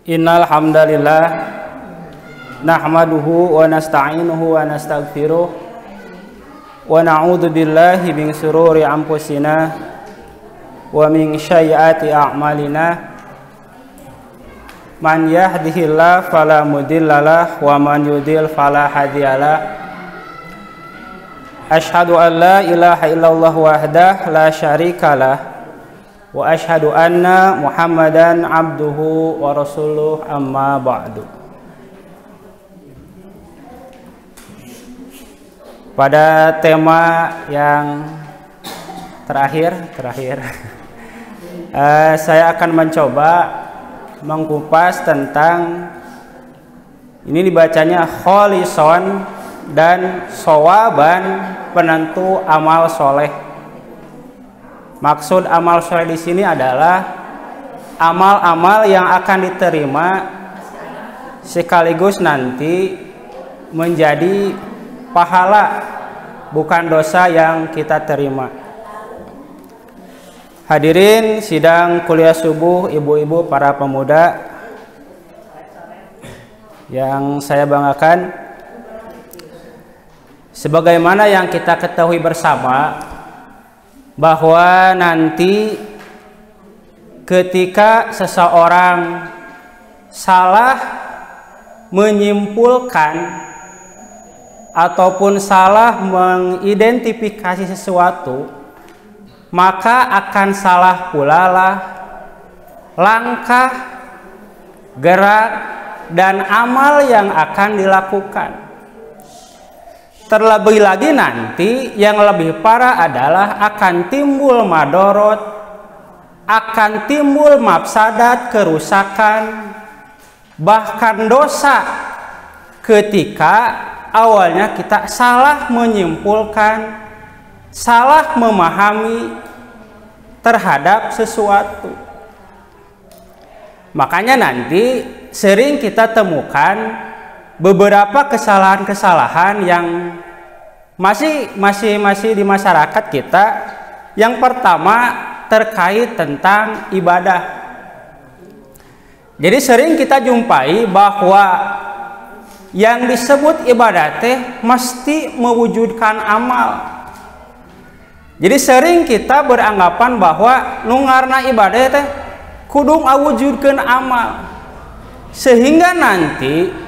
Innal hamdalillah nahmaduhu wa nasta'inuhu wa nastaghfiruh wa na'udzu billahi min shururi anfusina wa min sayyiati a'malina. Man yahdihillahu fala mudhillalah wa man yudhlil fala hadiyalah. Asyhadu an la ilaha illallah wahdahu la syarikalah wa asyhadu anna Muhammadan abduhu wa rasuluh, amma ba'du. Pada tema yang terakhir saya akan mencoba mengkupas tentang, ini dibacanya kholison dan sowaban, penentu amal soleh. Maksud amal soleh di sini adalah amal-amal yang akan diterima sekaligus nanti menjadi pahala, bukan dosa yang kita terima. Hadirin sidang kuliah subuh, ibu-ibu, para pemuda yang saya banggakan, sebagaimana yang kita ketahui bersama bahwa nanti ketika seseorang salah menyimpulkan ataupun salah mengidentifikasi sesuatu, maka akan salah pula lah langkah, gerak, dan amal yang akan dilakukan. Terlebih lagi nanti yang lebih parah adalah akan timbul madorot, akan timbul mafsadat, kerusakan, bahkan dosa ketika awalnya kita salah menyimpulkan, salah memahami terhadap sesuatu. Makanya nanti sering kita temukan beberapa kesalahan-kesalahan yang masih di masyarakat kita. Yang pertama terkait tentang ibadah. Jadi sering kita jumpai bahwa yang disebut ibadah teh mesti mewujudkan amal. Jadi sering kita beranggapan bahwa nungarna ibadah teh kudu awujudkeun amal, sehingga nanti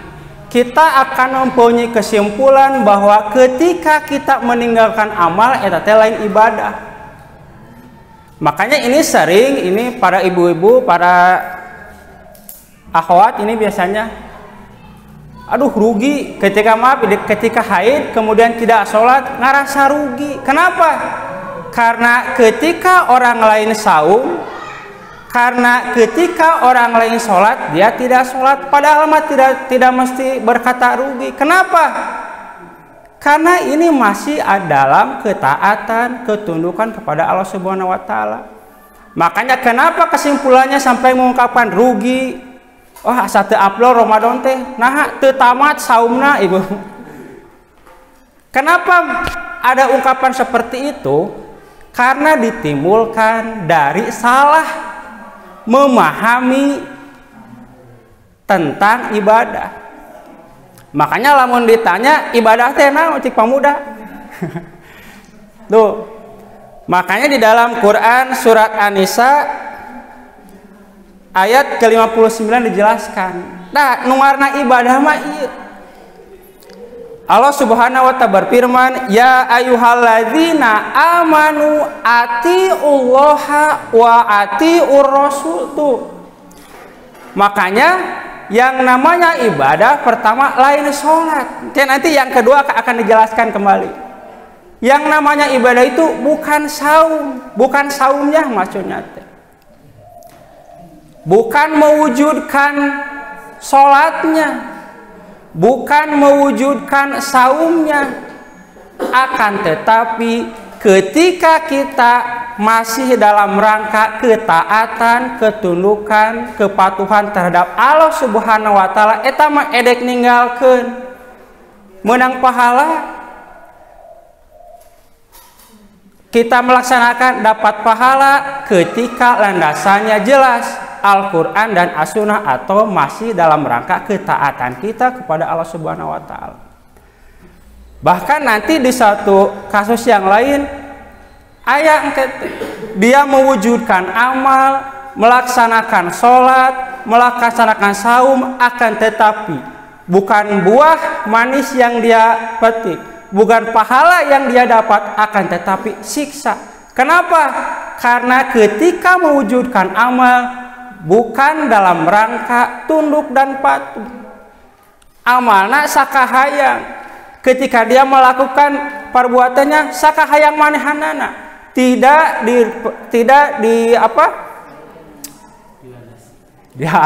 kita akan mempunyai kesimpulan bahwa ketika kita meninggalkan amal eta teh lain ibadah. Makanya ini sering, ini para ibu-ibu, para akhwat ini biasanya, aduh rugi ketika haid kemudian tidak sholat, ngerasa rugi. Kenapa? Karena ketika orang lain saum, karena ketika orang lain sholat, dia tidak sholat. Padahal mah tidak mesti berkata rugi. Kenapa? Karena ini masih dalam ketaatan, ketundukan kepada Allah Subhanahu wa Ta'ala. Makanya kenapa kesimpulannya sampai mengungkapkan rugi? Oh, asa teu upload Ramadan teh, nah teu tamat saumna, ibu. Kenapa ada ungkapan seperti itu? Karena ditimbulkan dari salah memahami tentang ibadah. Makanya lamun ditanya ibadah teh naon cik pamuda. Tuh. Makanya di dalam Quran surat An-Nisa ayat ke-59 dijelaskan. Nah, numarna ibadah mah ieu. Allah Subhanahu wa Ta'ala berfirman, "Ya ayyuhalladzina amanu atiullaha wa atiur rasul." Tuh. Makanya yang namanya ibadah pertama lain sholat. Dan nanti yang kedua akan dijelaskan kembali. Yang namanya ibadah itu bukan saum, bukan saumnya maksudnya. Bukan mewujudkan sholatnya, bukan mewujudkan saumnya, akan tetapi ketika kita masih dalam rangka ketaatan, ketundukan, kepatuhan terhadap Allah Subhanahu wa Ta'ala, eta mah edek ninggalkeun menang pahala. Kita melaksanakan dapat pahala ketika landasannya jelas. Al-Quran dan As-Sunnah atau masih dalam rangka ketaatan kita kepada Allah Subhanahu wa Ta'ala. Bahkan nanti di satu kasus yang lain, ayat dia mewujudkan amal, melaksanakan sholat, melaksanakan saum, akan tetapi bukan buah manis yang dia petik, bukan pahala yang dia dapat, akan tetapi siksa. Kenapa? Karena ketika mewujudkan amal bukan dalam rangka tunduk dan patuh. Amalna sakahayang. Ketika dia melakukan perbuatannya sakahayang manehanana, tidak di apa? Ya,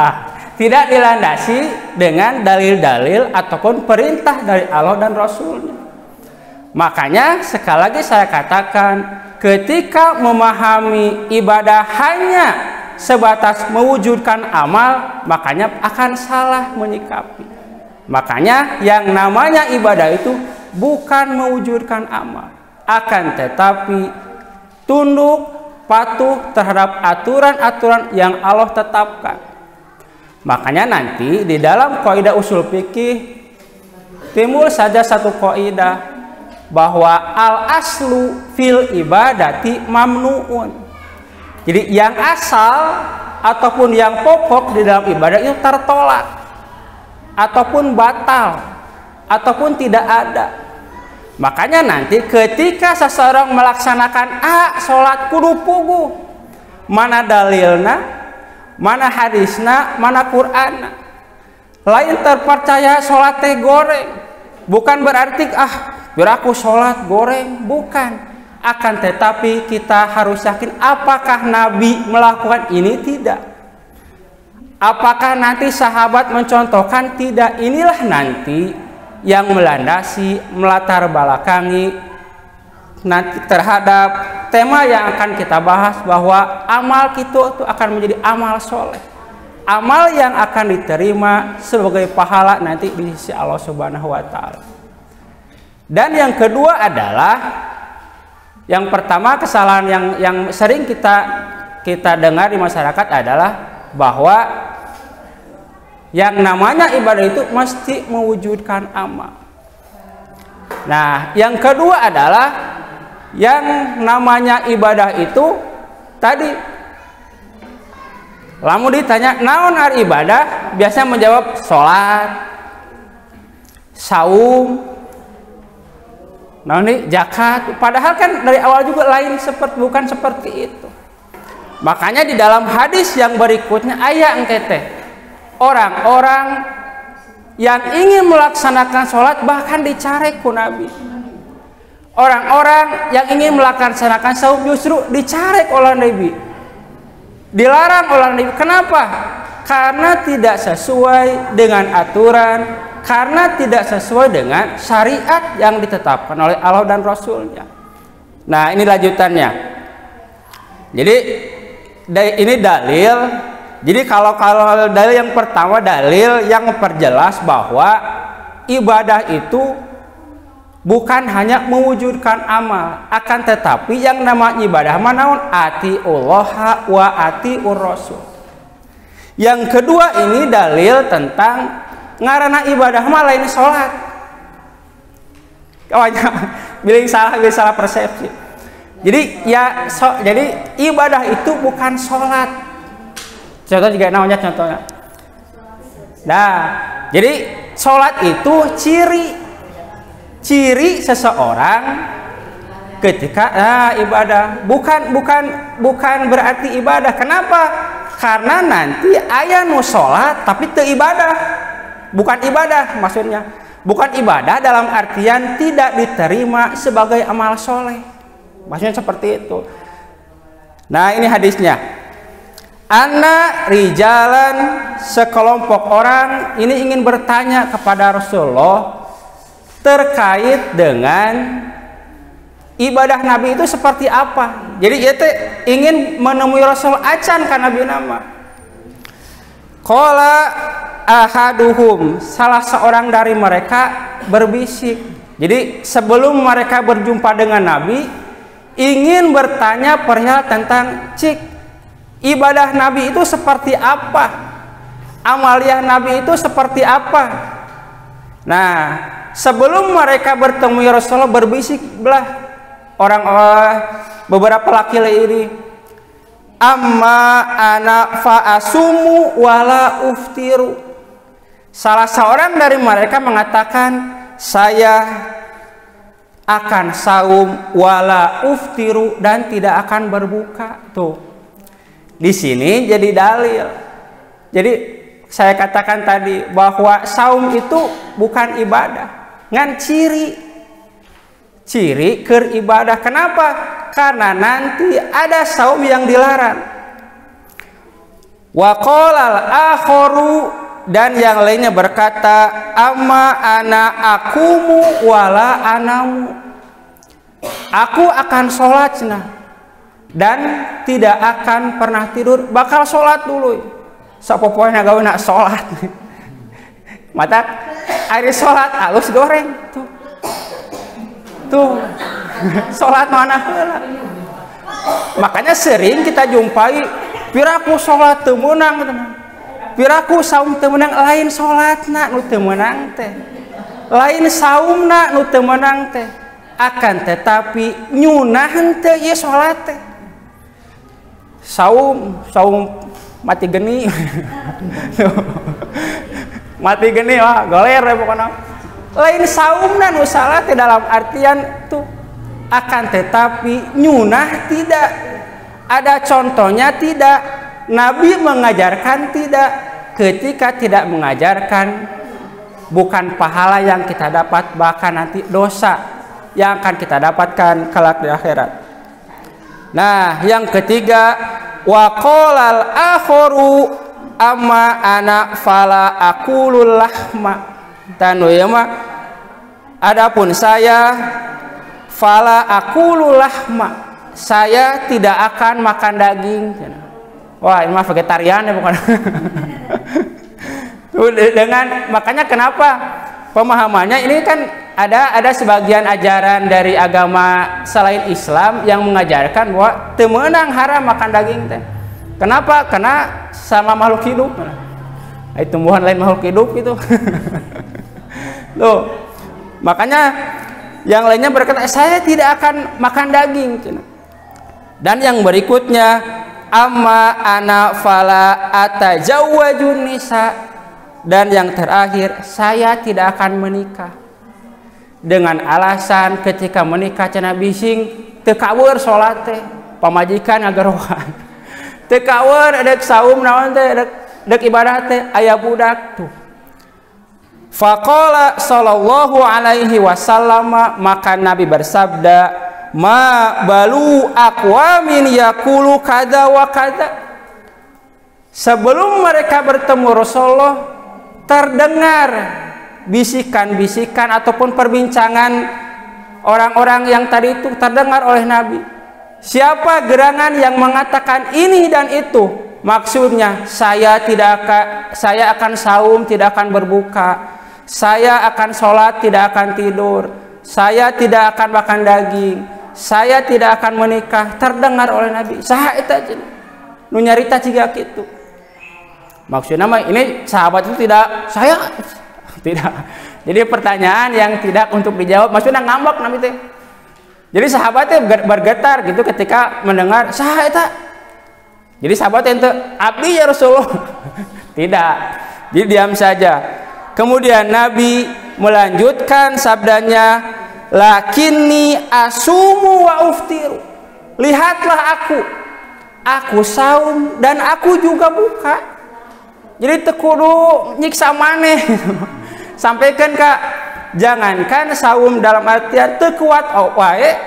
tidak dilandasi dengan dalil-dalil ataupun perintah dari Allah dan Rasulnya. Makanya sekali lagi saya katakan, ketika memahami ibadah hanya sebatas mewujudkan amal, makanya akan salah menyikapi. Makanya yang namanya ibadah itu bukan mewujudkan amal, akan tetapi tunduk patuh terhadap aturan-aturan yang Allah tetapkan. Makanya nanti di dalam kaidah usul fikih timbul saja satu kaidah bahwa al aslu fil ibadati mamnuun. Jadi yang asal ataupun yang pokok di dalam ibadah itu tertolak ataupun batal ataupun tidak ada. Makanya nanti ketika seseorang melaksanakan sholat kudu puguh, mana dalilna, mana hadisna, mana Qur'anna. Lain terpercaya sholat teh goreng, bukan berarti biar aku sholat goreng, bukan. Akan tetapi kita harus yakin apakah Nabi melakukan ini, tidak. Apakah nanti sahabat mencontohkan, tidak. Inilah nanti yang melandasi, melatar belakangi nanti terhadap tema yang akan kita bahas, bahwa amal kita itu akan menjadi amal soleh, amal yang akan diterima sebagai pahala nanti di sisi Allah Subhanahu wa Ta'ala. Dan yang kedua adalah, yang pertama kesalahan yang sering kita dengar di masyarakat adalah bahwa yang namanya ibadah itu mesti mewujudkan amal. Nah, yang kedua adalah yang namanya ibadah itu tadi, lamun ditanya naon ari ibadah, biasanya menjawab sholat, saum, naon zakat. Padahal kan dari awal juga bukan seperti itu. Makanya di dalam hadis yang berikutnya ayat engkete, orang-orang yang ingin melaksanakan sholat bahkan dicarek ku Nabi. Orang-orang yang ingin melaksanakan saum justru dicarek oleh Nabi, dilarang oleh Nabi. Kenapa? Karena tidak sesuai dengan aturan, karena tidak sesuai dengan syariat yang ditetapkan oleh Allah dan Rasulnya. Nah, ini lanjutannya. Jadi ini dalil. Jadi kalau dalil yang pertama, dalil yang memperjelas bahwa ibadah itu bukan hanya mewujudkan amal, akan tetapi yang namanya ibadah manaun atiullah wa atiur rasul. Yang kedua, ini dalil tentang ngarana ibadah mah lain sholat. Kawannya bilang salah persepsi. Jadi jadi ibadah itu bukan sholat. Contoh juga namanya contohnya. Nah, jadi sholat itu ciri seseorang ketika ibadah, bukan berarti ibadah. Kenapa? Karena nanti aya nu sholat tapi teu ibadah, bukan ibadah maksudnya. Bukan ibadah dalam artian tidak diterima sebagai amal soleh, maksudnya seperti itu. Nah, ini hadisnya. Anna rijalan, sekelompok orang ini ingin bertanya kepada Rasulullah terkait dengan ibadah Nabi itu seperti apa. Jadi itu ingin menemui Rasul acan ka Nabi nama. Qala ahaduhum, salah seorang dari mereka berbisik. Jadi sebelum mereka berjumpa dengan Nabi, ingin bertanya perihal tentang ibadah Nabi itu seperti apa, amaliyah Nabi itu seperti apa. Nah, sebelum mereka bertemu ya Rasulullah, berbisiklah beberapa laki-laki ini, amma ana fa asumu wala uftiru. Salah seorang dari mereka mengatakan, saya akan saum wala uftiru, dan tidak akan berbuka. Tuh, di sini jadi dalil. Jadi saya katakan tadi bahwa saum itu bukan ibadah, ngan ciri keur ibadah. Kenapa? Karena nanti ada saum yang dilarang. Wa qalal akharu, dan yang lainnya berkata, amma ana akumu wala anamu. Aku akan sholat dan tidak akan pernah tidur, bakal sholat dulu. Sapopoena gawe nak sholat. Mata hari sholat halus goreng tuh sholat mana heula. Makanya sering kita jumpai piraku sholat teu meunang, piraku saum teu meunang. Lain sholatna nu teu meunang teh, lain saumna nu teu meunang teh, akan tetapi nyunah henteu ieu sholat teh. Saum mati geni. Mati geni wah goler ya pokoknya. Lain saumna nu salah teh dalam artian tuh, akan tetapi nyunah tidak. Ada contohnya tidak? Nabi mengajarkan tidak. Ketika tidak mengajarkan, bukan pahala yang kita dapat, bahkan nanti dosa yang akan kita dapatkan kelak di akhirat. Nah, yang ketiga, wa qalal akharu amma ana fala aqulul lahma. Tanu ya mah, adapun saya fala aqulul lahma, saya tidak akan makan daging. Wah, ini mah vegetarian ya bukan. Dengan makanya kenapa pemahamannya ini kan ada sebagian ajaran dari agama selain Islam yang mengajarkan bahwa teu meunang haram makan daging teh. Kenapa? Karena sama makhluk hidup. Itu tumbuhan lain makhluk hidup itu. Loh, makanya yang lainnya berkata saya tidak akan makan daging. Dan yang berikutnya, amma ana fala atajawwajun nisa, dan yang terakhir, saya tidak akan menikah. Dengan alasan ketika menikah cenah bising teu kaweur salat teh, pamajikan ngagerohan. Teu kaweur dek saum naon teh, dek ibadah teh aya budak tuh. Faqala sallallahu alaihi wasallam, maka Nabi bersabda, ma balu aqwamin yaqulu kada wa kada. Sebelum mereka bertemu Rasulullah, terdengar bisikan-bisikan ataupun perbincangan orang-orang yang tadi itu terdengar oleh Nabi. Siapa gerangan yang mengatakan ini dan itu? Maksudnya saya akan saum, tidak akan berbuka. Saya akan sholat, tidak akan tidur. Saya tidak akan makan daging. Saya tidak akan menikah. Terdengar oleh Nabi. Saha eta cenah nu nyarita ciga kitu. Maksudnya mah ini sahabat itu tidak, saya tidak. Jadi pertanyaan yang tidak untuk dijawab, maksudnya ngambek Nabi teh. Jadi sahabatnya bergetar gitu ketika mendengar saha eta. Jadi sahabatnya ente abdi ya Rasulullah. Tidak. Jadi diam saja. Kemudian Nabi melanjutkan sabdanya, lakinni asumu wa uftiru. Lihatlah aku saum dan aku juga buka. Jadi teu kudu nyiksa maneh. Sampaikan Kak, jangankan saum dalam artian teu kuat wae,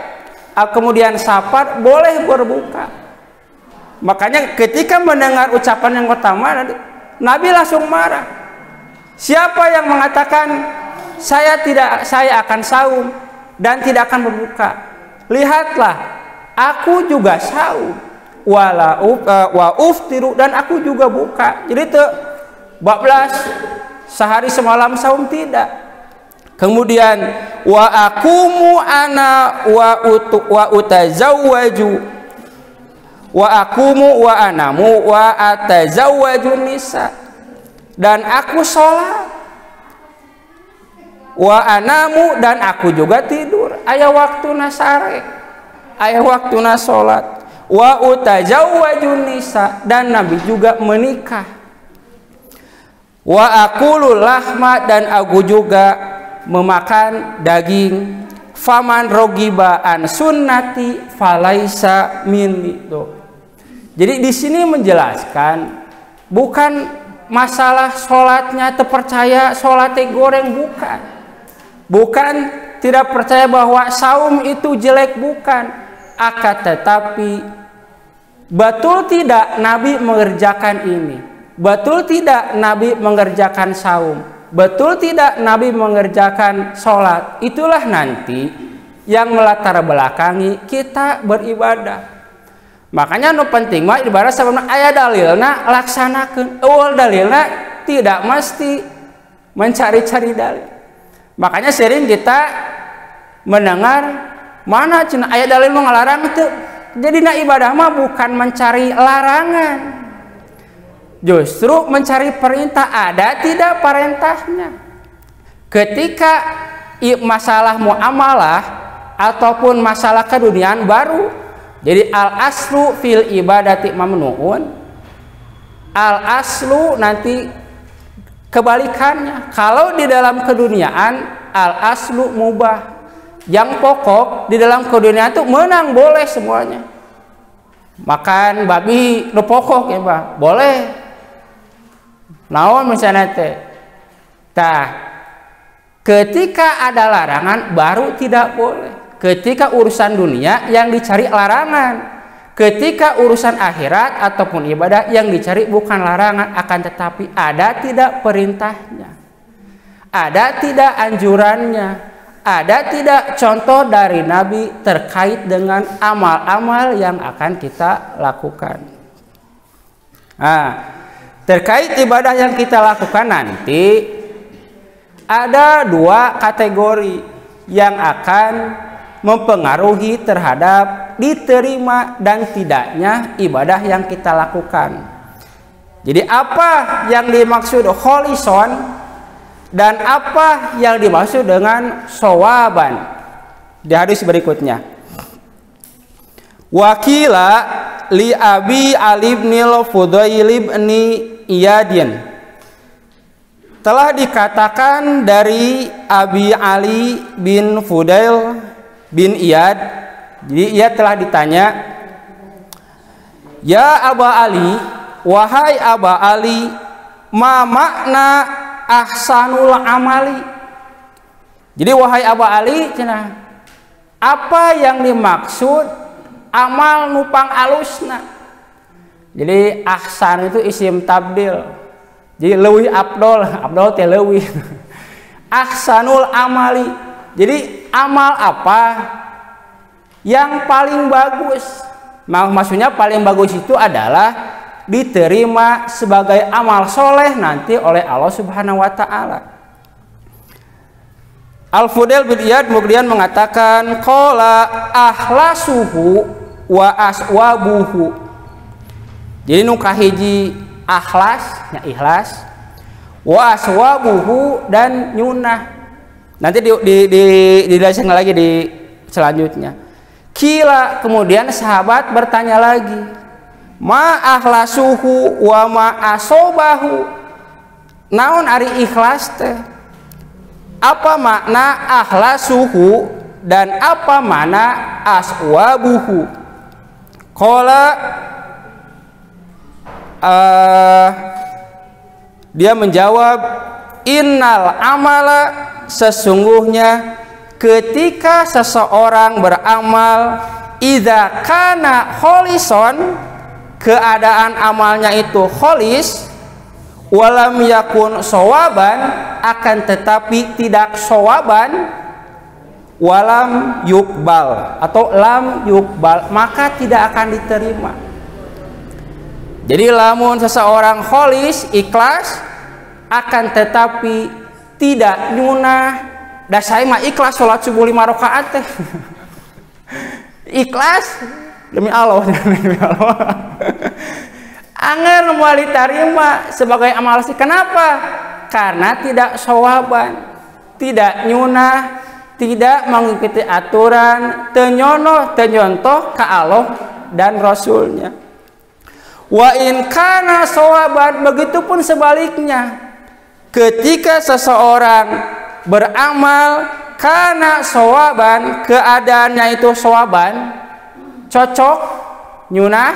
kemudian safar boleh berbuka. Makanya ketika mendengar ucapan yang pertama, Nabi langsung marah. Siapa yang mengatakan saya akan saum dan tidak akan berbuka? Lihatlah, aku juga saum wa uftiru, dan aku juga buka. Jadi teu bablas sehari semalam saum tidak. Kemudian wa akumu ana wa utazawwaju wa akumu wa anamu wa atazawwajun nisa, dan aku sholat, wa anamu, dan aku juga tidur, aya waktuna sare, aya waktuna sholat, wa utazawwajun nisa, dan Nabi juga menikah, wa akulul lahma, dan aku juga memakan daging, faman rogiba an sunnati falaisa minni. Jadi di sini menjelaskan bukan masalah sholatnya terpercaya sholatnya goreng, bukan tidak percaya bahwa saum itu jelek, bukan, akan tetapi betul tidak Nabi mengerjakan ini, betul tidak Nabi mengerjakan saum, betul tidak Nabi mengerjakan sholat, itulah nanti yang melatar belakangi kita beribadah. Makanya nu penting mah ibarat sababna aya dalilna laksanakeun, eueuh dalilna tidak mesti mencari-cari dalil. Makanya sering kita mendengar mana cenah aya dalil nu ngalarang teu. Jadi na ibadah mah bukan mencari larangan, justru mencari perintah. Ada tidak perintahnya? Ketika masalah muamalah ataupun masalah keduniaan baru. Jadi al aslu fil ibadati mamnuun, al aslu nanti kebalikannya. Kalau di dalam keduniaan al aslu mubah, yang pokok di dalam keduniaan itu menang, boleh semuanya. Makan babi nu pokok ya Pak, boleh. Naon misalnya teh. Tah, ketika ada larangan baru tidak boleh. Ketika urusan dunia yang dicari larangan, ketika urusan akhirat ataupun ibadah yang dicari bukan larangan, akan tetapi ada tidak perintahnya, ada tidak anjurannya, ada tidak contoh dari Nabi terkait dengan amal-amal yang akan kita lakukan. Nah, terkait ibadah yang kita lakukan nanti ada dua kategori yang akan mempengaruhi terhadap diterima dan tidaknya ibadah yang kita lakukan. Jadi apa yang dimaksud kholison dan apa yang dimaksud dengan sawaban di hadis berikutnya. Wakila li Abi Ali bin Fudail bin Iyadin, telah dikatakan dari Abi Ali bin Fudail bin Iyad, jadi ia telah ditanya, ya Aba Ali, wahai Aba Ali, ma makna ahsanul amali. Jadi wahai Aba Ali, cenah, apa yang dimaksud amal nupang alusna? Jadi ahsan itu isim tabdil, jadi leuwih abdol teh leuwih. Ahsanul amali, jadi amal apa yang paling bagus? Maksudnya paling bagus itu adalah diterima sebagai amal soleh nanti oleh Allah Subhanahu wa Ta'ala. Al-Fudail bin Iyad kemudian mengatakan, qala akhlasuhu wa aswabuhu. Jadi nu kahiji akhlas, nya ikhlas, wa aswabuhu, dan nyunah. Nanti dijelaskan lagi di selanjutnya. Kila, kemudian sahabat bertanya lagi, ma akhlasuhu wa ma asobahu. Naon ari ikhlas teh? Apa makna akhlasuhu dan apa makna aswabuhu? Qala dia menjawab, innal amala, sesungguhnya ketika seseorang beramal, idza kana kholison, keadaan amalnya itu kholis, walam yakun sawaban, akan tetapi tidak sawaban, walam yukbal atau lam yukbal, maka tidak akan diterima. Jadi lamun seseorang kholis, ikhlas, akan tetapi tidak nyunah, dah saya mah ikhlas sholat subuh 5 rakaat teh. Ikhlas demi Allah. Demi Allah. Angger moal ditarima sebagai amal sih. Kenapa? Karena tidak sawaban, tidak nyunah, tidak mengikuti aturan, tenyono, tenyontoh ke Allah dan Rasulnya. Wa in kana sawaban, begitupun sebaliknya. Ketika seseorang beramal karena sawaban, keadaannya itu sawaban, cocok, nyunah,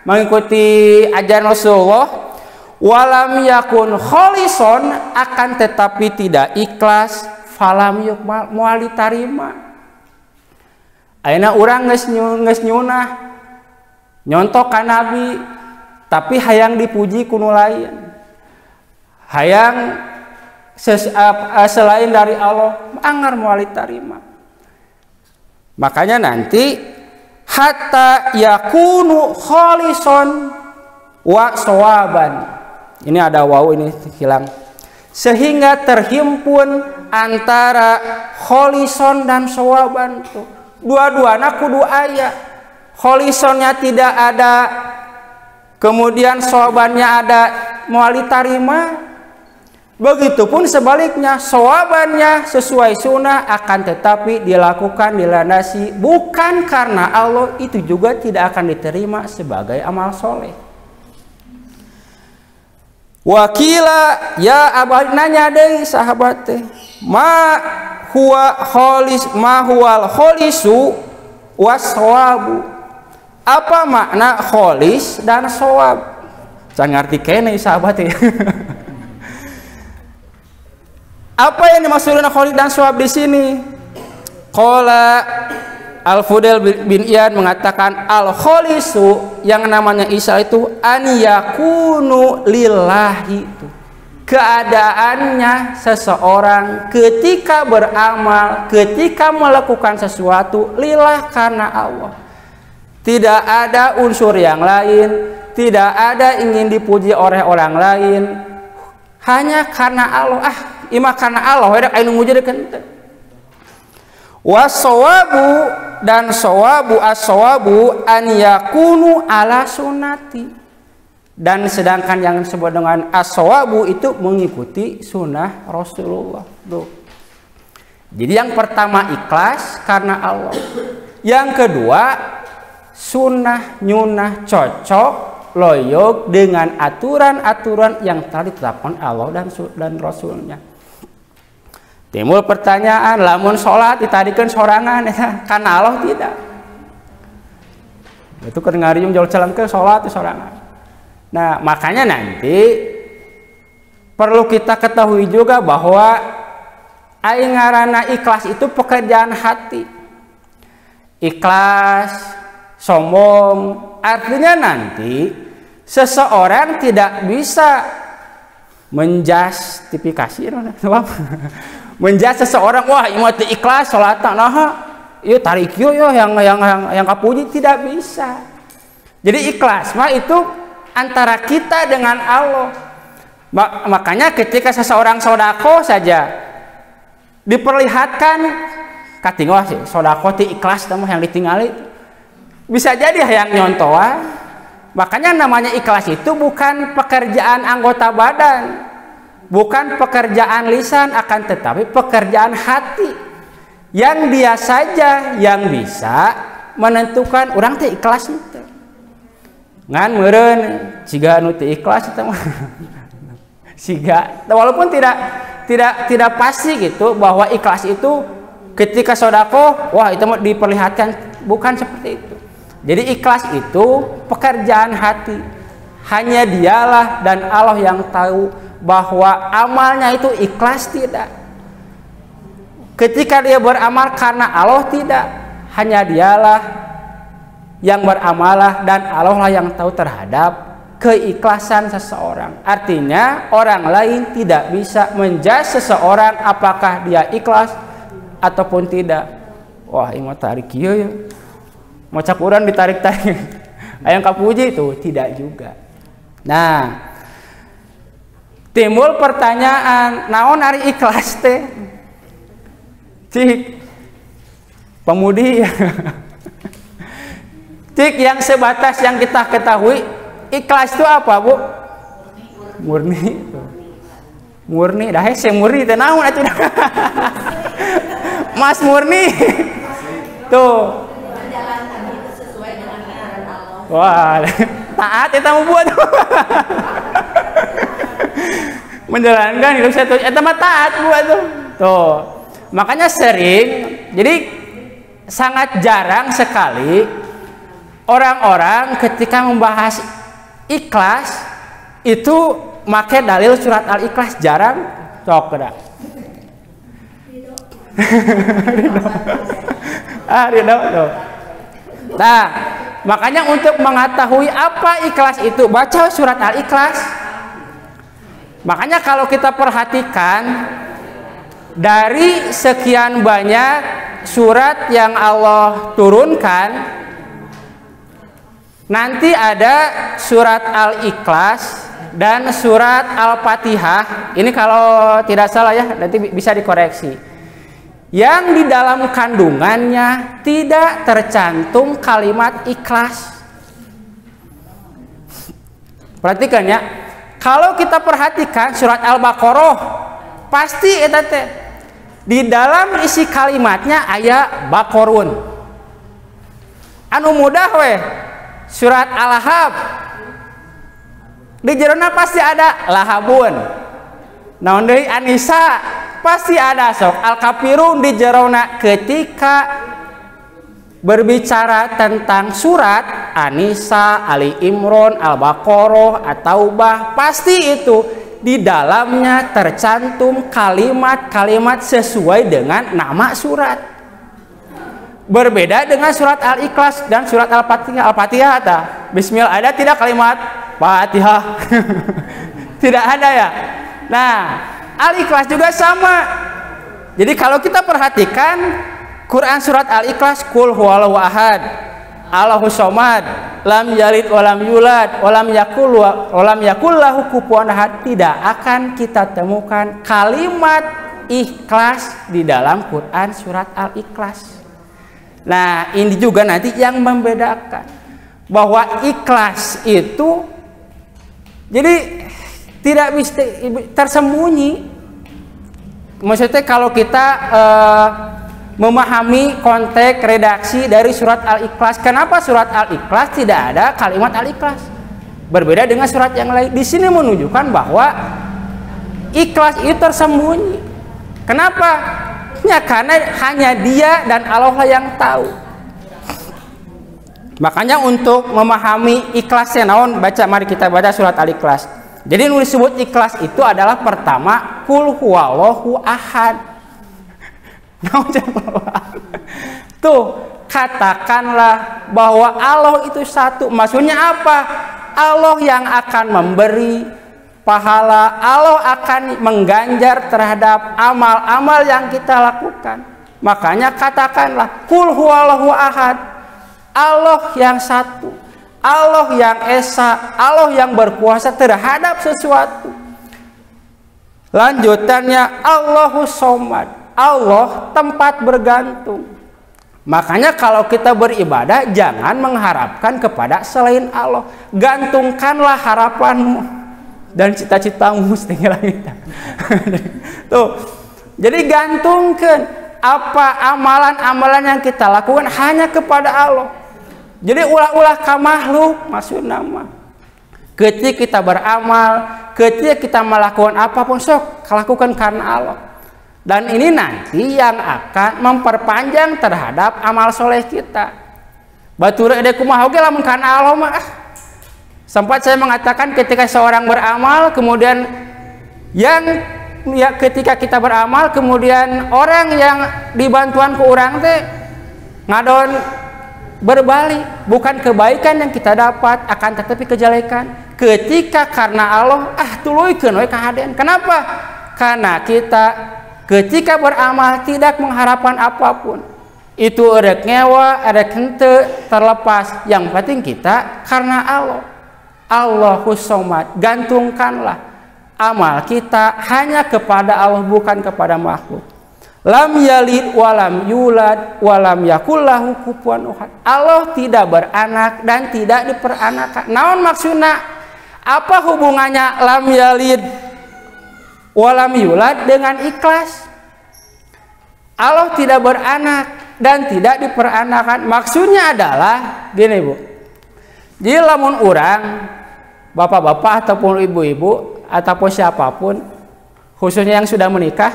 mengikuti ajaran Rasulullah, walam yakun kholison, akan tetapi tidak ikhlas, falam yuk moal ditarima. Ayeuna urang geus nyunah nyontok ka Nabi, tapi hayang dipuji kuno lain, hayang selain dari Allah, anggar moal ditarima. Makanya nanti hatta yakunu kholison wa sawaban. Ini ada waw, ini hilang. Sehingga terhimpun antara kholison dan sawaban tuh. Dua-duanya kudu aya. Kholisonnya tidak ada, kemudian sawabannya ada, moal ditarima. Begitupun sebaliknya, sawabannya sesuai sunnah akan tetapi dilakukan, dilandasi bukan karena Allah, itu juga tidak akan diterima sebagai amal soleh. Wakila ya abah, nanya deh sahabat teh, ma huwal kholisu waswabu, apa makna kholis dan sawab? Saya ngerti kene sahabat teh. Apa yang dimaksudkan kholis dan sawab di sini? Qala Al-Fudail bin Iyad mengatakan al-kholisu, yang namanya Isa itu an yakunu lillahi, itu keadaannya seseorang ketika beramal, ketika melakukan sesuatu lillah, karena Allah. Tidak ada unsur yang lain, tidak ada ingin dipuji oleh orang lain, hanya karena Allah. Ima karena Allah wedak anu mujudkeun teh. Wasawabu, dan sawabu, as-sawabu an yakunu ala sunnati, dan sedangkan yang disebut dengan as-sawabu itu mengikuti sunnah Rasulullah. Tuh. Jadi yang pertama ikhlas karena Allah, yang kedua sunnah nyunah cocok loyok dengan aturan-aturan yang telah ditetapkan Allah dan Rasulnya. Timbul pertanyaan, lamun sholat ditadikan sorangan ya, karena Allah tidak. Itu kedengarium jauh jalan ke sholat itu sorangan. Nah makanya nanti perlu kita ketahui juga bahwa aingarana ikhlas itu pekerjaan hati. Ikhlas, sombong, artinya nanti seseorang tidak bisa menjustifikasi, menjas seseorang, wah imut ikhlas salat nah ieu tarik ieu yang kapuji, tidak bisa. Jadi ikhlas mah itu antara kita dengan Allah. Makanya ketika seseorang sodako saja diperlihatkan kating, wah sodako ti ikhlas mah yang ditinggali, bisa jadi yang nyontoan. Makanya namanya ikhlas itu bukan pekerjaan anggota badan, bukan pekerjaan lisan, akan tetapi pekerjaan hati, yang dia saja yang bisa menentukan orang teh ikhlas itu. Ngan meureun siga anu teu ikhlas eta mah. Siga walaupun tidak pasti gitu bahwa ikhlas itu ketika sedekah wah itu diperlihatkan, bukan seperti itu. Jadi ikhlas itu pekerjaan hati. Hanya dialah dan Allah yang tahu bahwa amalnya itu ikhlas tidak. Ketika dia beramal karena Allah tidak, hanya dialah yang beramalah dan Allah lah yang tahu terhadap keikhlasan seseorang. Artinya orang lain tidak bisa menjudge seseorang apakah dia ikhlas ataupun tidak. Wah, ini mau tarik ya. Mau capuran ditarik-tarik. Ayang kapuji itu tidak juga. Nah, timbul pertanyaan, naon ari ikhlas teh? Cik pemudi Cik yang sebatas yang kita ketahui, ikhlas itu apa, Bu? Murni. Murni, dah hese murni teh naon atuh. Mas murni. Tuh. Menjalankan itu sesuai dengan aturan Allah. Wah, taat eta mah buat. Menjalankan hidup satu eta mah taat buat tuh. Tuh. Makanya sering, jadi sangat jarang sekali orang-orang ketika membahas ikhlas itu make dalil surat Al-Ikhlas, jarang. Cok dah. Ridho tuh. Nah, makanya untuk mengetahui apa ikhlas itu, baca surat Al-Ikhlas. Makanya kalau kita perhatikan dari sekian banyak surat yang Allah turunkan, nanti ada surat Al-Ikhlas dan surat Al-Fatihah. Ini kalau tidak salah ya, nanti bisa dikoreksi. Yang di dalam kandungannya tidak tercantum kalimat ikhlas. Perhatikan ya. Kalau kita perhatikan surat Al-Baqarah, pasti eta teh di dalam isi kalimatnya aya Baqarun. Anu mudah we. Surat Al-Lahab. Di jerona pasti ada Lahabun. Naon deui An-Nisa pasti ada sok Al-Kafirun di jerona ketika berbicara tentang surat An-Nisa, Ali Imran, Al-Baqarah, At-Taubah, pasti itu di dalamnya tercantum kalimat-kalimat sesuai dengan nama surat. Berbeda dengan surat Al-Ikhlas dan surat Al-Fatihah. Al-Fatihah ada Bismillah, ada tidak kalimat Fatihah? Tidak ada ya. Nah, Al-Ikhlas juga sama. Jadi kalau kita perhatikan Quran surat Al-Ikhlas, Qul huwallahu ahad, Allahus somad, lam yalid walam yulad, walam yakul lahu kufuwan ahad, tidak akan kita temukan kalimat ikhlas di dalam Quran surat Al-Ikhlas. Nah, ini juga nanti yang membedakan bahwa ikhlas itu jadi tidak bisa tersembunyi. Maksudnya kalau kita memahami konteks redaksi dari surat Al-Ikhlas, kenapa surat Al-Ikhlas tidak ada kalimat Al-Ikhlas? Berbeda dengan surat yang lain. Di sini menunjukkan bahwa ikhlas itu tersembunyi. Kenapa? Ya karena hanya Dia dan Allah yang tahu. Makanya untuk memahami ikhlasnya naon, mari kita baca surat Al-Ikhlas. Jadi yang disebut ikhlas itu adalah pertama Qul huwallahu ahad. Tuh, katakanlah bahwa Allah itu satu. Maksudnya apa? Allah yang akan memberi pahala, Allah akan mengganjar terhadap amal-amal yang kita lakukan. Makanya katakanlah Qul huwallahu ahad. Allah yang satu, Allah yang esa, Allah yang berkuasa terhadap sesuatu. Lanjutannya Allahus somad, Allah tempat bergantung. Makanya kalau kita beribadah jangan mengharapkan kepada selain Allah. Gantungkanlah harapanmu dan cita-citamu setinggi langit. Tuh. Jadi gantungkan apa amalan-amalan yang kita lakukan hanya kepada Allah. Jadi ulah-ulah ka makhluk maksud nama. Ketika kita beramal, ketika kita melakukan apapun sok lakukan karena Allah. Dan ini nanti yang akan memperpanjang terhadap amal soleh kita. Batur ede kumaha oge lamun karena Allah mah. Sempat saya mengatakan ketika seorang beramal kemudian ketika kita beramal kemudian orang yang dibantuan ku urang teh ngadon berbalik, bukan kebaikan yang kita dapat akan tetapi kejelekan. Ketika karena Allah tuluikeun we kahadean. Kenapa? Karena kita ketika beramal tidak mengharapkan apapun. Itu erek ngewa, erek henteu terlepas. Yang penting kita karena Allah. Allahus somad, gantungkanlah amal kita hanya kepada Allah bukan kepada makhluk. Lam yalid walam yulad walam yakul lahu kufuwan ahad. Allah tidak beranak dan tidak diperanakan. Naon maksudna? Apa hubungannya lam yalid walam yulad dengan ikhlas? Allah tidak beranak dan tidak diperanakan. Maksudnya adalah gini Bu. Jadi lamun orang, bapak-bapak ataupun ibu-ibu ataupun siapapun, khususnya yang sudah menikah,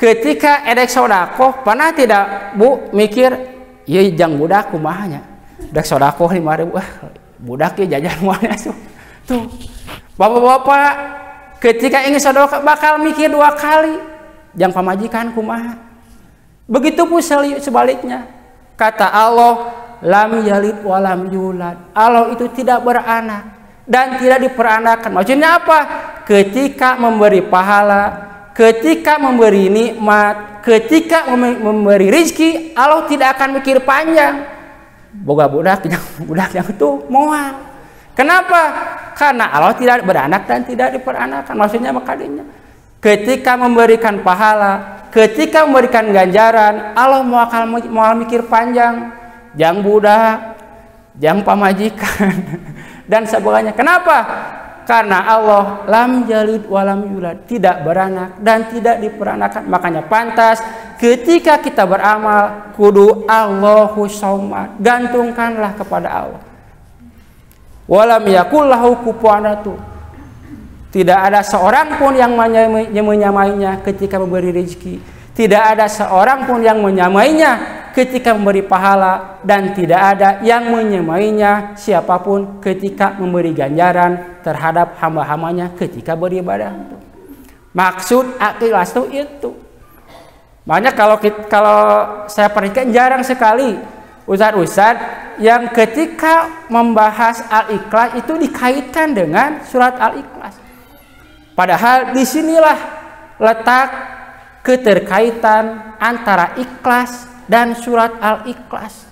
ketika edek sodakoh pernah tidak Bu mikir, iya jang budak kumahanya, budak sodakoh 5.000, budak ya jajan mualnya tuh. Bapak-bapak ketika ingin sodakoh bakal mikir 2 kali, jang pamajikan kumaha. Begitu pun sebaliknya. Kata Allah, lam yalid walam yulad. Allah itu tidak beranak dan tidak diperanakan. Maksudnya apa? Ketika memberi pahala, ketika memberi nikmat, ketika memberi rizki, Allah tidak akan mikir panjang. Boga budak yang itu moal. Kenapa? Karena Allah tidak beranak dan tidak diperanakan. Maksudnya makanya ketika memberikan pahala, ketika memberikan ganjaran, Allah mau mikir panjang, jang budak, jang pamajikan dan sebagainya. Kenapa? Karena Allah lam yalid walam yulad, tidak beranak dan tidak diperanakan. Makanya pantas ketika kita beramal kudu Allahu somad, gantungkanlah kepada Allah. Walam yakul lahu kufuwan ahad. Tidak ada seorang pun yang menyamainya ketika memberi rezeki. Tidak ada seorang pun yang menyamainya ketika memberi pahala. Dan tidak ada yang menyamainya siapapun ketika memberi ganjaran terhadap hamba-hambanya ketika beribadah. Maksud ikhlas itu. Makanya kalau saya perhatikan jarang sekali ustadz-ustadz yang ketika membahas Al-Ikhlas itu dikaitkan dengan surat Al-Ikhlas. Padahal disinilah letak keterkaitan antara ikhlas dan surat Al-Ikhlas.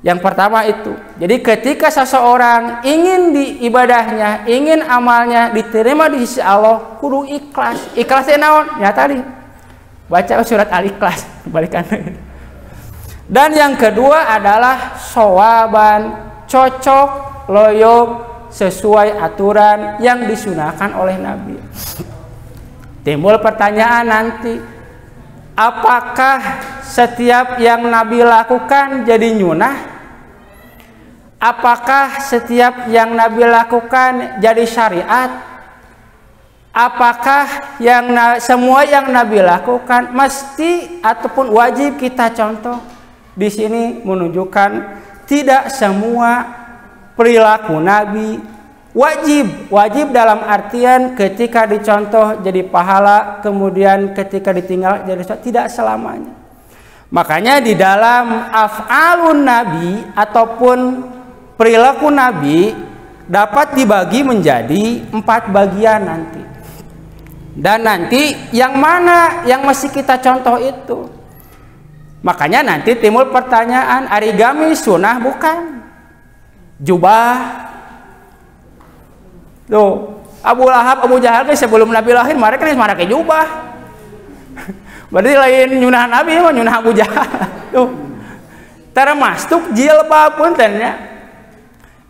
Yang pertama itu, jadi ketika seseorang ingin di ibadahnya, ingin amalnya diterima di sisi Allah, kudu ikhlas. Ikhlasnya naon? Ya tadi baca surat Al-Ikhlas, balikan. Dan yang kedua adalah shawaban, cocok, loyok, sesuai aturan yang disunahkan oleh Nabi. Timbul pertanyaan nanti, apakah setiap yang Nabi lakukan jadi nyunah? Apakah setiap yang Nabi lakukan jadi syariat? Apakah semua yang Nabi lakukan mesti ataupun wajib kita contoh? Di sini menunjukkan tidak semua perilaku Nabi wajib dalam artian ketika dicontoh jadi pahala, kemudian ketika ditinggal jadi tidak selamanya. Makanya di dalam af'alun Nabi ataupun perilaku Nabi dapat dibagi menjadi 4 bagian nanti. Dan nanti yang mana yang mesti kita contoh itu? Makanya nanti timbul pertanyaan, origami sunnah bukan? Jubah. Tuh, Abu Lahab, Abu Jahal sebelum Nabi lahir mereka pakai jubah. Berarti lain nyunah Nabi, nyunah Abu Jahal. Tuh. Termasuk jilbab puntennya.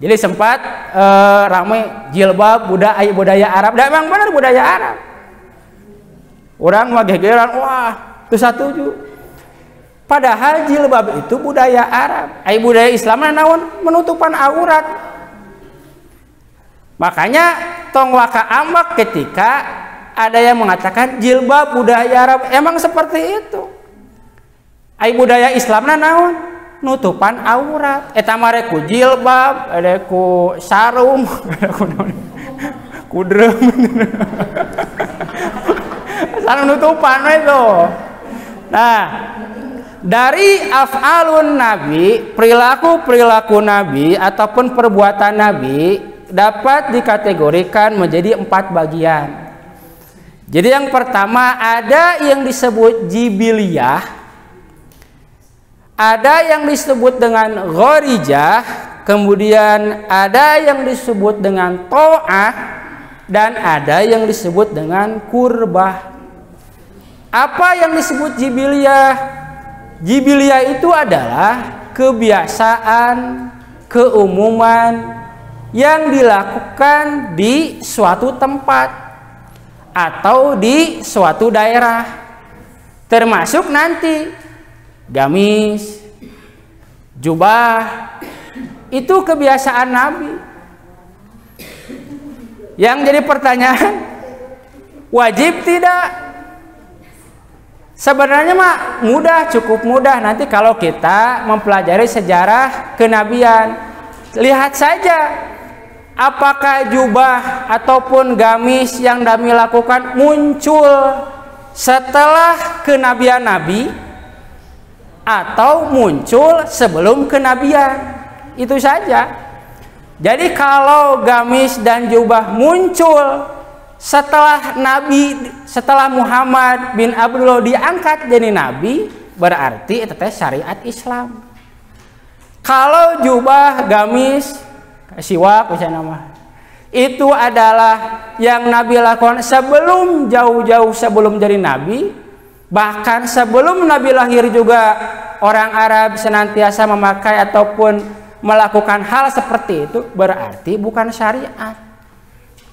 Jadi sempat ramai jilbab budaya Arab. Dan memang benar budaya Arab. Orang mah gegeran, wah, itu setuju. Padahal jilbab itu budaya Arab. Budaya Islam naon menutupan aurat. Makanya tong waka amak ketika ada yang mengatakan jilbab budaya Arab. Emang seperti itu. Budaya Islam naon nutupan aurat. Eta mare ku jilbab, ada ku sarung, ada ku kudrem. Sarung nutupan itu. Nah, dari af'alun Nabi, perilaku Nabi ataupun perbuatan Nabi dapat dikategorikan menjadi 4 bagian. Jadi yang pertama ada yang disebut jibiliyah, ada yang disebut dengan ghorijah, kemudian ada yang disebut dengan to'ah, dan ada yang disebut dengan kurbah. Apa yang disebut jibiliyah? Jibiliyah itu adalah kebiasaan, keumuman yang dilakukan di suatu tempat atau di suatu daerah. Termasuk nanti gamis, jubah, itu kebiasaan Nabi. Yang jadi pertanyaan, wajib tidak? Sebenarnya mah mudah, cukup mudah. Nanti kalau kita mempelajari sejarah kenabian, lihat saja apakah jubah ataupun gamis yang Nabi lakukan muncul setelah kenabian Nabi atau muncul sebelum kenabian. Itu saja. Jadi kalau gamis dan jubah muncul setelah Muhammad bin Abdullah diangkat jadi nabi, berarti itu syariat Islam. Kalau jubah, gamis, siwak misalnya, itu adalah yang Nabi lakukan sebelum jauh-jauh sebelum jadi nabi. Bahkan sebelum Nabi lahir juga orang Arab senantiasa memakai ataupun melakukan hal seperti itu, berarti bukan syariat.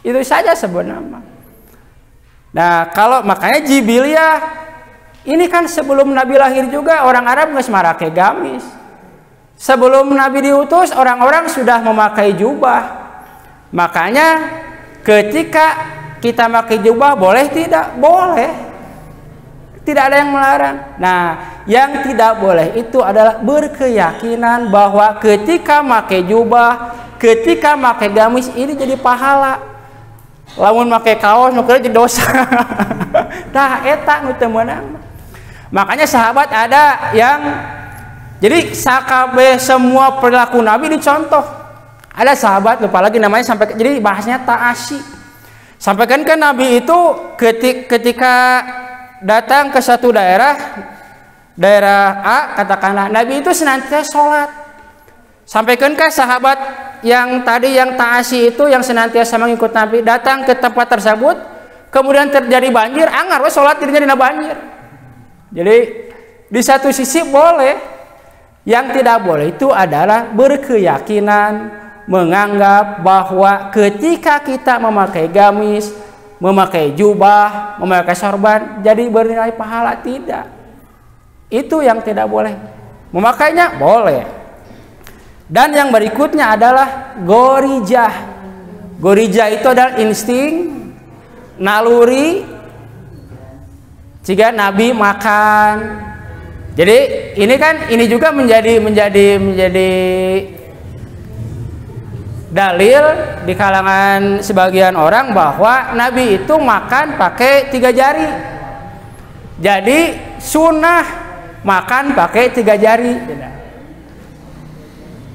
Itu saja sebenarnya. Nah, kalau makanya jibiliyah ini kan sebelum Nabi lahir juga orang Arab nggak memakai gamis. Sebelum Nabi diutus orang-orang sudah memakai jubah. Makanya ketika kita pakai jubah boleh tidak? Boleh. Tidak ada yang melarang. Nah, yang tidak boleh itu adalah berkeyakinan bahwa ketika pakai jubah, ketika pakai gamis ini jadi pahala. Lamun make kaos nuker jadi dosa. Tah eta nu teu meunang. Makanya sahabat ada yang jadi sakabe semua perilaku Nabi dicontoh. Ada sahabat lupa lagi namanya sampai jadi bahasnya ta'asy. Sampaikan ke Nabi itu ketika datang ke satu daerah A katakanlah, Nabi itu senantiasa sholat. Sampaikan ke sahabat yang tadi yang ta'asy itu yang senantiasa mengikut Nabi datang ke tempat tersebut, kemudian terjadi banjir, anggar we salat dirinya dina banjir. Jadi di satu sisi boleh, yang tidak boleh itu adalah berkeyakinan menganggap bahwa ketika kita memakai gamis, memakai jubah, memakai sorban jadi bernilai pahala, tidak. Itu yang tidak boleh. Memakainya boleh. Dan yang berikutnya adalah gorijah. Gorijah itu adalah insting, naluri. Jika Nabi makan. Jadi ini juga menjadi dalil di kalangan sebagian orang bahwa Nabi itu makan pakai 3 jari. Jadi sunnah makan pakai 3 jari.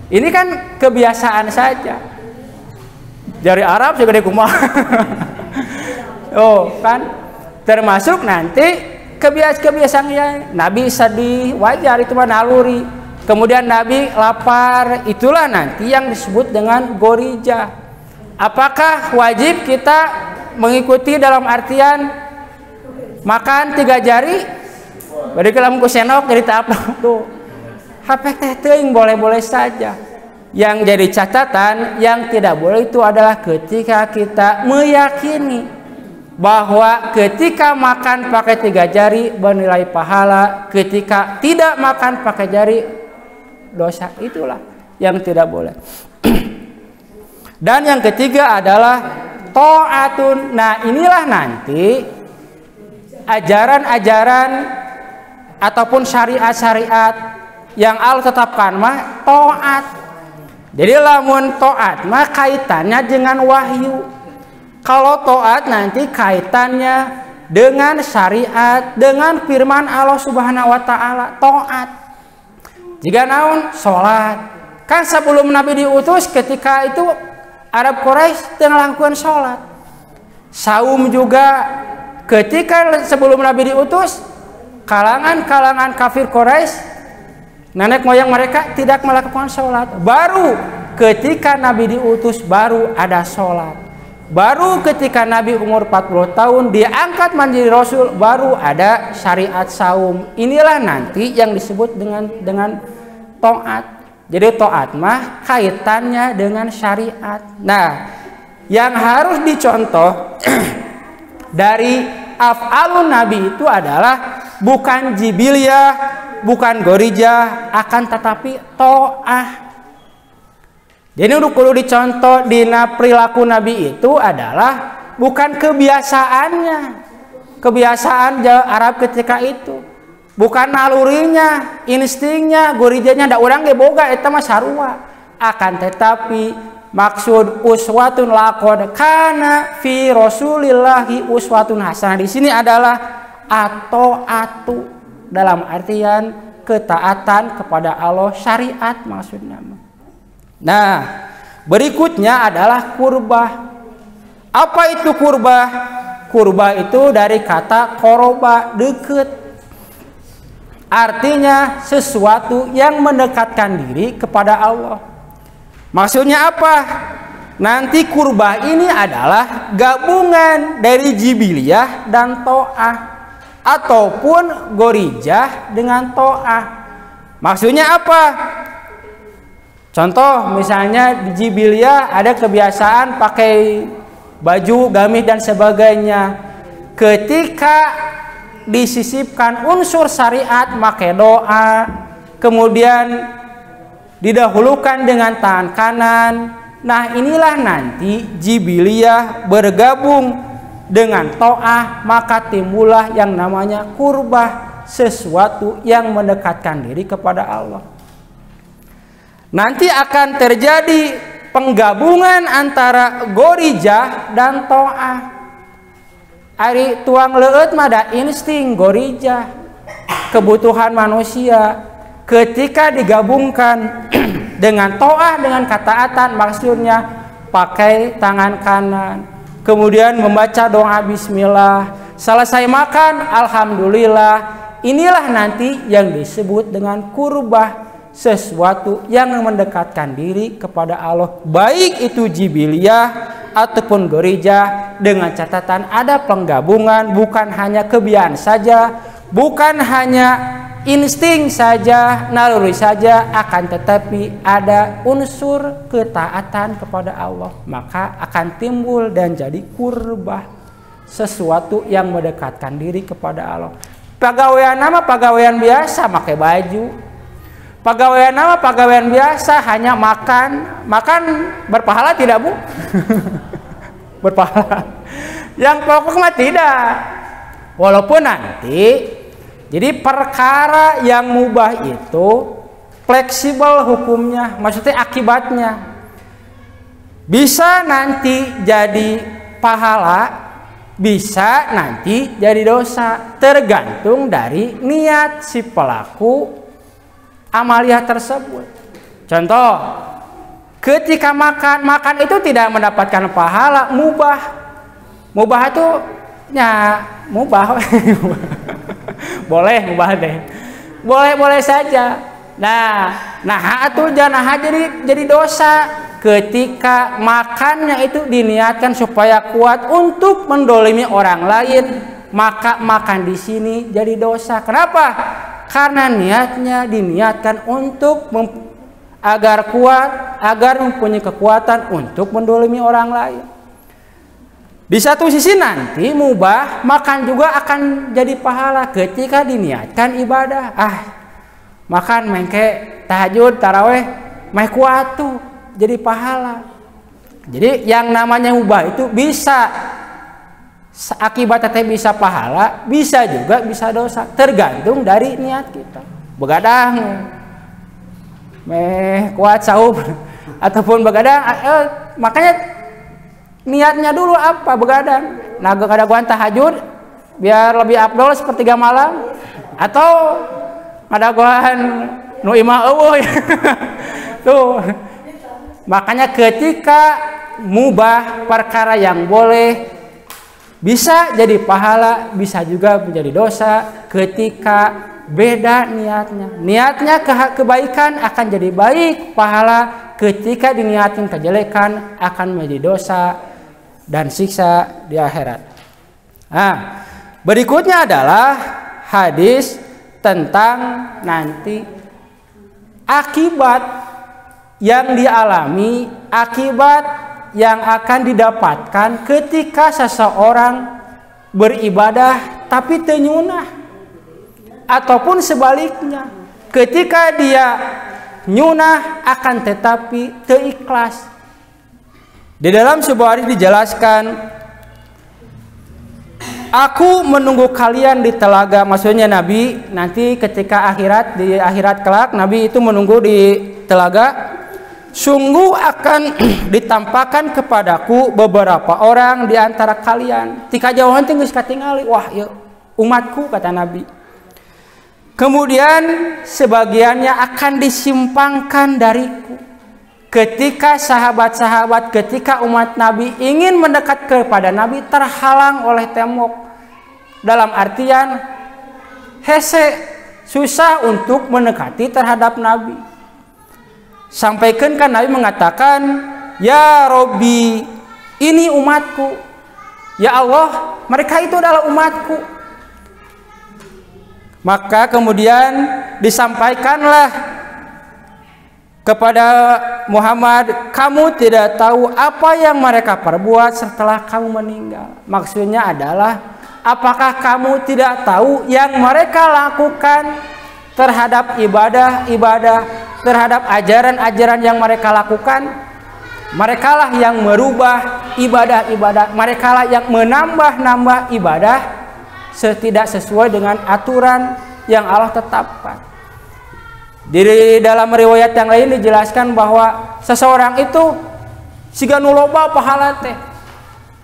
Ini kan kebiasaan saja. Jari Arab juga dikumaha. Oh, kan termasuk nanti kebiasaan Nabi sedih, wajar itu mah naluri. Kemudian Nabi lapar, itulah nanti yang disebut dengan gorijah. Apakah wajib kita mengikuti dalam artian makan 3 jari? Bari kalau ku senok jadi tahap tuh. HP teuing boleh-boleh saja. Yang jadi catatan yang tidak boleh itu adalah ketika kita meyakini bahwa ketika makan pakai 3 jari bernilai pahala, ketika tidak makan pakai jari dosa. Itulah yang tidak boleh. Dan yang ketiga adalah ta'atun. Nah, inilah nanti ajaran-ajaran ataupun syariat-syariat yang Allah tetapkan mah taat. Jadi lamun taat mah kaitannya dengan wahyu. Kalau taat nanti kaitannya dengan syariat, dengan firman Allah Subhanahu wa taala, taat. Jika naon salat. Kan sebelum Nabi diutus ketika itu Arab Quraisy teu ngalakuan salat. Saum juga ketika sebelum Nabi diutus kalangan kafir Quraisy nenek moyang mereka tidak melakukan sholat. Baru ketika Nabi diutus baru ada sholat. Baru ketika Nabi umur 40 tahun diangkat menjadi Rasul, baru ada syariat saum. Inilah nanti yang disebut dengan taat. Jadi taat mah kaitannya dengan syariat. Nah, yang harus dicontoh dari af'alun Nabi itu adalah bukan jibiliyah, bukan gorijah, akan tetapi ta'ah. Jadi kudu dicontoh dina perilaku Nabi itu adalah bukan kebiasaannya, kebiasaan Arab ketika itu, bukan nalurinya, instingnya, gorijanya, da urang ge boga eta mah sarua. Akan tetapi maksud uswatun laqad kana fi Rasulillahi uswatun hasanah di sini adalah atu dalam artian ketaatan kepada Allah, syariat maksudnya. Nah, berikutnya adalah kurbah. Apa itu kurbah? Kurbah itu dari kata koroba, dekat. Artinya sesuatu yang mendekatkan diri kepada Allah. Maksudnya apa? Nanti kurbah ini adalah gabungan dari jibiliyah dan to'ah, ataupun gorijah dengan to'ah. Maksudnya apa? Contoh misalnya di jibiliyah ada kebiasaan pakai baju gamis dan sebagainya. Ketika disisipkan unsur syariat pakai doa, kemudian didahulukan dengan tangan kanan. Nah, inilah nanti jibiliyah bergabung dengan to'ah, maka timbullah yang namanya kurbah, sesuatu yang mendekatkan diri kepada Allah. Nanti akan terjadi penggabungan antara gorijah dan to'ah. Ari tuang leueut mah da insting gorijah, kebutuhan manusia. Ketika digabungkan dengan to'ah, dengan ketaatan, maksudnya pakai tangan kanan, kemudian membaca doa bismillah, selesai makan alhamdulillah. Inilah nanti yang disebut dengan kurbah, sesuatu yang mendekatkan diri kepada Allah, baik itu jibiliyah ataupun gorijah, dengan catatan ada penggabungan, bukan hanya kebiasaan saja, bukan hanya insting saja, naluri saja, akan tetapi ada unsur ketaatan kepada Allah, maka akan timbul dan jadi kurbah, sesuatu yang mendekatkan diri kepada Allah. Pagawean nama pagawean biasa, pakai baju. Pagawean nama pagawean biasa, hanya makan berpahala tidak, Bu? Berpahala. Yang pokok mah tidak. Walaupun nanti jadi perkara yang mubah itu fleksibel hukumnya, maksudnya akibatnya bisa nanti jadi pahala, bisa nanti jadi dosa, tergantung dari niat si pelaku amaliyah tersebut. Contoh, ketika makan itu tidak mendapatkan pahala, mubah itu ya mubah. Boleh mubah deh, boleh saja. Nah atuh janah jadi dosa ketika makannya itu diniatkan supaya kuat untuk mendolimi orang lain, maka makan di sini jadi dosa. Kenapa? Karena niatnya diniatkan untuk agar kuat, agar mempunyai kekuatan untuk mendolimi orang lain. Di satu sisi nanti mubah, makan juga akan jadi pahala ketika diniatkan ibadah. Makan mengke tahajud, taraweh, meh kuat tuh jadi pahala. Jadi yang namanya mubah itu bisa akibatnya bisa pahala, bisa juga bisa dosa, tergantung dari niat kita. Begadang meh kuat saum ataupun begadang, makanya niatnya dulu apa begadang. Nah, gadaguan tahajud biar lebih afdol sepertiga malam, atau ngadaguan nu imah eueuh. Tuh. Makanya ketika mubah, perkara yang boleh, bisa jadi pahala, bisa juga menjadi dosa ketika beda niatnya. Niatnya kebaikan akan jadi baik, pahala. Ketika diniatkan kejelekan akan menjadi dosa. dan siksa di akhirat. Nah, berikutnya adalah hadis tentang nanti akibat yang dialami, akibat yang akan didapatkan ketika seseorang beribadah tapi teu nyunah, ataupun sebaliknya ketika dia nyunah akan tetapi teu ikhlas. Di dalam sebuah hadis dijelaskan, aku menunggu kalian di telaga, maksudnya Nabi nanti ketika di akhirat kelak Nabi itu menunggu di telaga. Sungguh akan ditampakkan kepadaku beberapa orang di antara kalian. Tika jauhan geus katingali, wah ya umatku kata Nabi. Kemudian sebagiannya akan disimpangkan dariku. Ketika sahabat-sahabat, ketika umat Nabi ingin mendekat kepada Nabi terhalang oleh tembok. Dalam artian hese, susah untuk mendekati terhadap Nabi. Sampaikan kan Nabi mengatakan, ya Robbi, ini umatku. Ya Allah, mereka itu adalah umatku. Maka kemudian disampaikanlah kepada Muhammad, kamu tidak tahu apa yang mereka perbuat setelah kamu meninggal. Maksudnya adalah, apakah kamu tidak tahu yang mereka lakukan terhadap ibadah-ibadah, terhadap ajaran-ajaran yang mereka lakukan? Merekalah yang merubah ibadah-ibadah, merekalah yang menambah-nambah ibadah tidak sesuai dengan aturan yang Allah tetapkan. Di dalam riwayat yang lain dijelaskan bahwa seseorang itu siga nu loba pahala teh,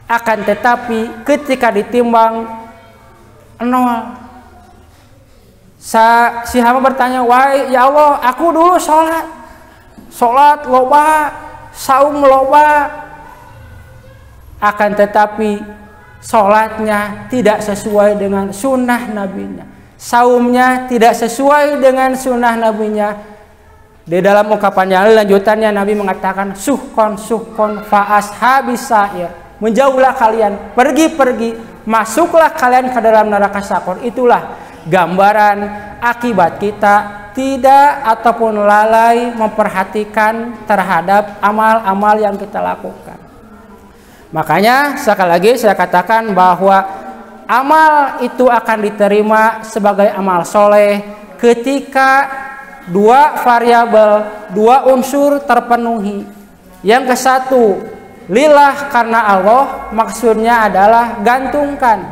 akan tetapi ketika ditimbang nol. Si hamba bertanya, wahai ya Allah, aku dulu sholat loba, saum loba, akan tetapi sholatnya tidak sesuai dengan sunnah nabinya, saumnya tidak sesuai dengan sunnah nabinya. Di dalam ungkapannya lanjutannya Nabi mengatakan, suhkon fa ashabis sa'ir, menjauhlah kalian, pergi, masuklah kalian ke dalam neraka sakor. Itulah gambaran akibat kita tidak ataupun lalai memperhatikan terhadap amal-amal yang kita lakukan. Makanya sekali lagi saya katakan bahwa amal itu akan diterima sebagai amal soleh ketika dua variabel, dua unsur terpenuhi. Yang ke satu, lillah karena Allah, maksudnya adalah gantungkan,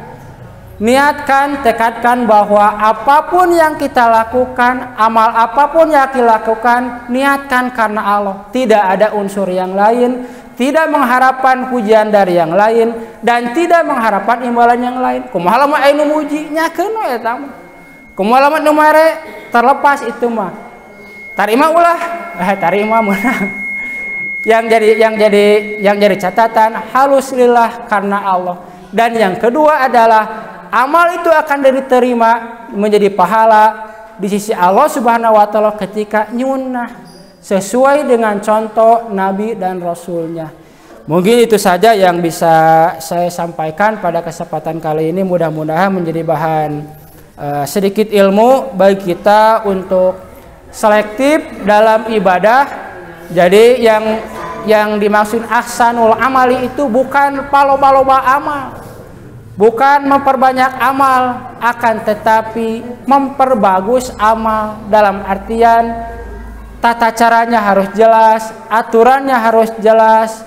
niatkan, tekadkan bahwa apapun yang kita lakukan, amal apapun yang kita lakukan, niatkan karena Allah. Tidak ada unsur yang lain, tidak mengharapkan pujian dari yang lain, dan tidak mengharapkan imbalan yang lain. Kumaha lamun aya nu muji nyakeun we eta mah. Kumaha lamun nu mere terlepas itu mah. Tarima ulah, tarima menang. Yang jadi catatan halus lillah karena Allah. Dan yang kedua adalah amal itu akan diterima menjadi pahala di sisi Allah Subhanahu wa taala ketika nyunah sesuai dengan contoh Nabi dan Rasulnya. Mungkin itu saja yang bisa saya sampaikan pada kesempatan kali ini. Mudah-mudahan menjadi bahan sedikit ilmu bagi kita untuk selektif dalam ibadah. Jadi yang dimaksud ahsanul amali itu bukan paloba-loba amal, bukan memperbanyak amal, akan tetapi memperbagus amal. Dalam artian tata caranya harus jelas, aturannya harus jelas,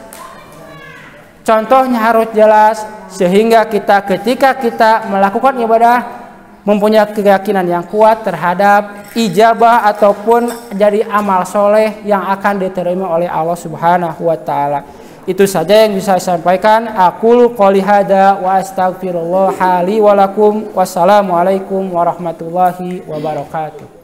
contohnya harus jelas, sehingga ketika kita melakukan ibadah mempunyai keyakinan yang kuat terhadap ijabah ataupun jadi amal soleh yang akan diterima oleh Allah Subhanahu wa taala. Itu saja yang bisa saya sampaikan. Aqulu qouli hada wa astaghfirullah li wa lakum. Wassalamualaikum warahmatullahi wabarakatuh.